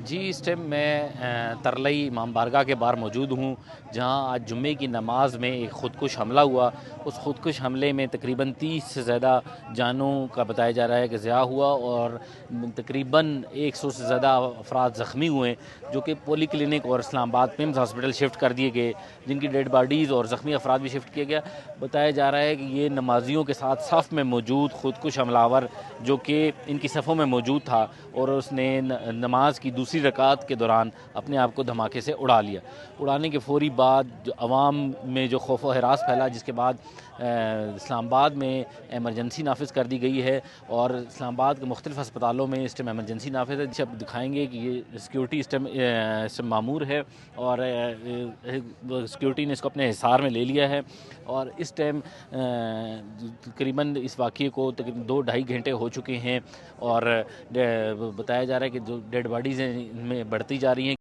जी, इस टाइम मैं तरलई इमाम बारगाह के बाहर मौजूद हूँ, जहाँ आज जुम्मे की नमाज़ में एक ख़ुदकुश हमला हुआ। उस ख़ुदकुश हमले में तकरीबन 30 से ज़्यादा जानों का बताया जा रहा है कि ज़िया हुआ और तकरीबन 100 से ज़्यादा अफराद ज़ख्मी हुए, जो कि पोली क्लिनिक और इस्लामाबाद मिम्स हॉस्पिटल शिफ्ट कर दिए गए, जिनकी डेड बॉडीज़ और ज़ख्मी अफराद भी शिफ्ट किया गया। बताया जा रहा है कि ये नमाजियों के साथ सफ़ में मौजूद ख़ुदकुश हमलावर, जो कि इनकी सफ़ों में मौजूद था और उसने नमाज की दूसरी रकात के दौरान अपने आप को धमाके से उड़ा लिया। उड़ाने के फ़ौरी बाद जो अवाम में जो खौफ व हरास फैला, जिसके बाद इस्लामाबाद में एमरजेंसी नाफिज कर दी गई है और इस्लामाबाद के मुख्तलिफ़ अस्पतालों में इस टाइम एमरजेंसी नाफिज है। जब दिखाएंगे कि ये सिक्योरिटी इस टाइम मामूर है और सिक्योरिटी ने इसको अपने हिसार में ले लिया है और इस टाइम तकरीबन इस वाक़ये को तकरीबन 2-2.5 घंटे हो चुके हैं और बताया जा रहा है कि जो डेड बॉडीज़ हैं इनमें बढ़ती जा रही हैं।